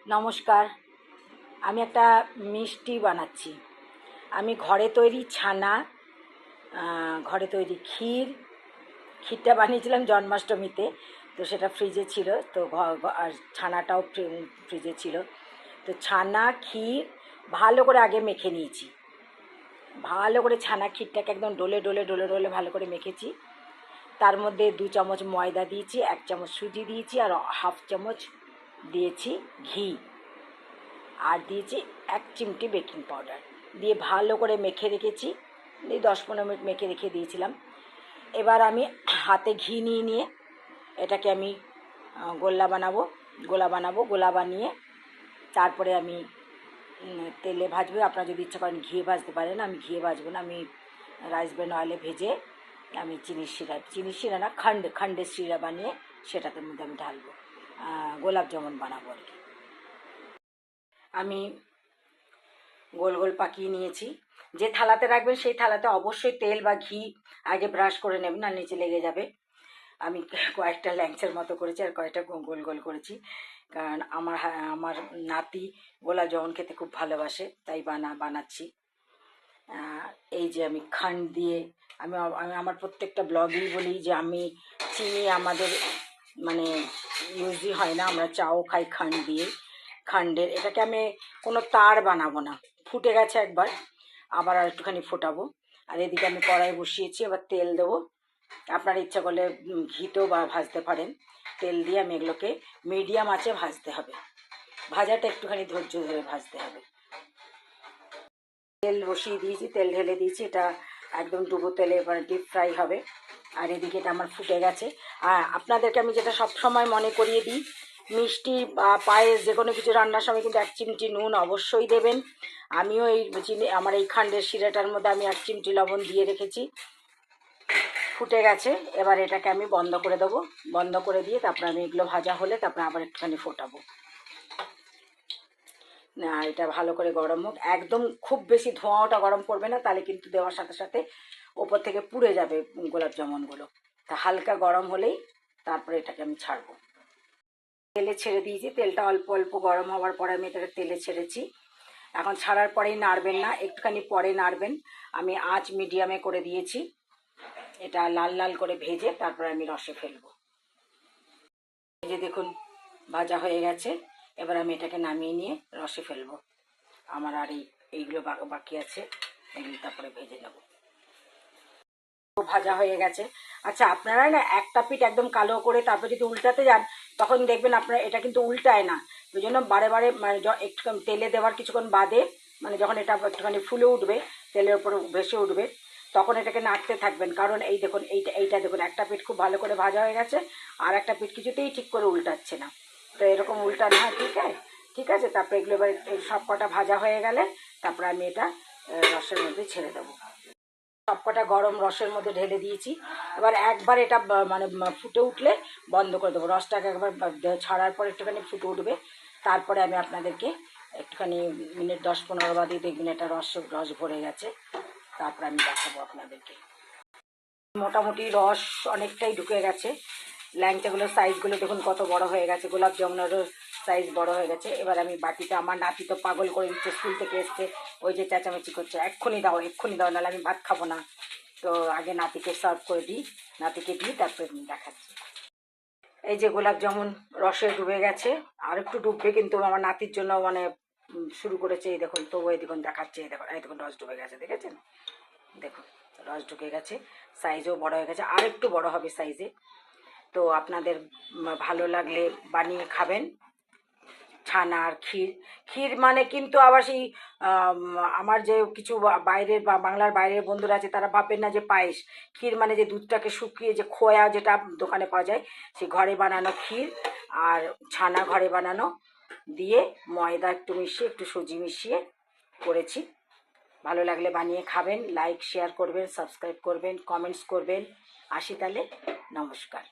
নমস্কার। আমি একটা মিষ্টি বানাচ্ছি। আমি ঘরে তৈরি ছানা, ঘরে তৈরি ক্ষীরটা বানিয়েছিলাম জন্মাষ্টমীতে, তো সেটা ফ্রিজে ছিল। তো আর ছানাটাও ফ্রিজে ছিল। তো ছানা ক্ষীর ভালো করে আগে মেখে নিয়েছি। ভালো করে ছানা ক্ষীরটাকে একদম ডলে ডলে ডলে ডলে ভালো করে মেখেছি। তার মধ্যে 2 চামচ ময়দা দিয়েছি, 1 চামচ সুজি দিয়েছি, আর হাফ চামচ দিয়েছি ঘি, আর দিয়েছি 1 চিমটি বেকিং পাউডার দিয়ে ভালো করে মেখে রেখেছি। এই 10-15 মিনিট মেখে রেখে দিয়েছিলাম। এবার আমি হাতে ঘি নিয়ে এটাকে আমি গোলা বানাবো। গোলা বানিয়ে তারপরে আমি তেলে ভাজবো। আপনারা যদি ইচ্ছা করেন ঘিয়ে ভাজতে পারেন। আমি ঘিয়ে ভাজবো না, আমি রাইস ব্রেন অয়েলে ভেজে আমি চিনির শিরা না, খন্ডের শিরা বানিয়ে সেটাতে মধ্যে আমি ঢালবো, গোলাপ জামুন বানাবো আর কি। আমি গোল গোল পাকিয়ে নিয়েছি। যে থালাতে রাখবেন সেই থালাতে অবশ্যই তেল বা ঘি আগে ব্রাশ করে নেবেন, আর নিচে লেগে যাবে। আমি কয়েকটা ল্যাংচের মতো করেছি আর কয়েকটা গোল গোল করেছি, কারণ আমার নাতি গোলাপ জামুন খেতে খুব ভালোবাসে, তাই বানাচ্ছি। এই যে আমি খান্ড দিয়ে, আমি আমার প্রত্যেকটা ব্লগেই বলি যে আমি চিনি আমাদের মানে ইউজই হয় না, আমরা চাও খাই খান্ড দিয়ে। খান্ডের এটাকে আমি কোনো তার বানাবো না। ফুটে গেছে একবার, আবার আর একটুখানি ফোটাবো। আর এদিকে আমি কড়াই বসিয়েছি, এবার তেল দেবো। আপনার ইচ্ছা করলে ঘিতেও বা ভাজতে পারেন। তেল দিয়ে আমি এগুলোকে মিডিয়াম আঁচে ভাজতে হবে। ভাজাটা একটুখানি ধৈর্য ধরে ভাজতে হবে। তেল বসিয়ে দিয়েছি, তেল ঢেলে দিয়েছি। এটা একদম ডুবো তেলে এবার ডিপ ফ্রাই হবে। আর এদিকে এটা আমার ফুটে গেছে। আর আপনাদেরকে আমি যেটা সবসময় মনে করিয়ে দিই, মিষ্টি বা পায়েস যে কোনো কিছু রান্নার সময় কিন্তু 1 চিমটি নুন অবশ্যই দেবেন। আমিও আমার এই খান্ডের শিরাটার মধ্যে আমি 1 চিমটি লবণ দিয়ে রেখেছি। ফুটে গেছে, এবার এটাকে আমি বন্ধ করে দেবো। বন্ধ করে দিয়ে তারপরে আমি এগুলো ভাজা হলে তারপরে আবার একটুখানি ফোটাবো। না, এটা ভালো করে গরম হোক। একদম খুব বেশি ধোঁয়াটা গরম করবে না, তাহলে কিন্তু দেওয়ার সাথে সাথে ওপর থেকে পুড়ে যাবে গোলাপ জামুনগুলো। তা হালকা গরম হলেই তারপরে এটাকে আমি ছাড়বো। তেলে ছেড়ে দিয়েছি। তেলটা অল্প অল্প গরম হওয়ার পরে আমি এটাকে তেলে ছেড়েছি। এখন ছাড়ার পরেই নাড়বেন না, একটুখানি পরে নাড়বেন। আমি আঁচ মিডিয়ামে করে দিয়েছি। এটা লাল লাল করে ভেজে তারপরে আমি রসে ফেলবো। এই যে দেখুন ভাজা হয়ে গেছে। এবার আমি এটাকে নামিয়ে নিয়ে রসে ফেলবো। আমার আর এইগুলো বাকি আছে, এগুলো তারপরে ভেজে নেব। ভাজা হয়ে গেছে। আচ্ছা, আপনারা না একটা পিঠ একদম কালো করে তারপর যদি উল্টাতে যান, তখন দেখবেন আপনারা এটা কিন্তু উল্টায় না। ওই জন্য বারে বারে মানে একটু তেলে দেওয়ার কিছুক্ষণ বাদে, মানে যখন এটা একটুখানি ফুলে উঠবে, তেলের উপর ভেসে উঠবে, তখন এটাকে নাড়তে থাকবেন। কারণ এই দেখুন এইটা দেখুন, একটা পিঠ খুব ভালো করে ভাজা হয়ে গেছে, আর একটা পিঠ কিছুতেই ঠিক করে উল্টাচ্ছে না। তো এরকম উল্টানো হয়, ঠিক আছে। তারপরে এগুলো এবার সব কটা ভাজা হয়ে গেলে তারপরে আমি এটা রসের মধ্যে ছেড়ে দেবো। সবকটা গরম রসের মধ্যে ঢেলে দিয়েছি। এবার একবার এটা মানে ফুটে উঠলে বন্ধ করে দেবো। রসটাকে একবার ছাড়ার পর একটুখানি ফুটে উঠবে, তারপরে আমি আপনাদেরকে একটুখানি মিনিট 10-15 বাদে দেখবেন এটা রস ভরে গেছে। তারপরে আমি দেখাবো আপনাদেরকে। মোটামুটি রস অনেকটাই ঢুকে গেছে। ল্যাংচাগুলোর সাইজগুলো দেখুন কত বড় হয়ে গেছে, গোলাপ জামুনেরও সাইজ বড় হয়ে গেছে। এবার আমি বাটিতে, আমার নাতি তো পাগল করে দিচ্ছে, স্কুল থেকে এসছে, ওই যে চেঁচামেচি করছে, এক্ষুনি দাও নাহলে আমি ভাত খাবো না। তো আগে নাতিকে সার্ভ করে দিই, নাতিকে দিই, তারপরে দেখাচ্ছি। এই যে গোলাপ জামুন রসে ডুবে গেছে, আর একটু ডুববে, কিন্তু আমার নাতির জন্য মানে শুরু করেছে। এই দেখুন, তবু এই দেখুন দেখাচ্ছে, এই দেখুন রস ডুবে গেছে, দেখেছেন? দেখুন রস ঢুকে গেছে, সাইজও বড় হয়ে গেছে, আর একটু বড় হবে সাইজে। তো আপনাদের ভালো লাগলে বানিয়ে খাবেন। ছানার ক্ষীর মানে কিন্তু আবার সেই আমার যে কিছু বাইরের বা বাংলার বাইরের বন্ধুরা আছে, তারা ভাববেন না যে পায়েস। ক্ষীর মানে যে দুধটাকে শুকিয়ে যে খোয়া যেটা দোকানে পাওয়া যায়, সেই ঘরে বানানো ক্ষীর আর ছানা ঘরে বানানো দিয়ে ময়দা একটু মিশিয়ে, একটু সুজি মিশিয়ে করেছি। ভালো লাগলে বানিয়ে খাবেন, লাইক শেয়ার করবেন, সাবস্ক্রাইব করবেন, কমেন্টস করবেন। আসি তাহলে, নমস্কার।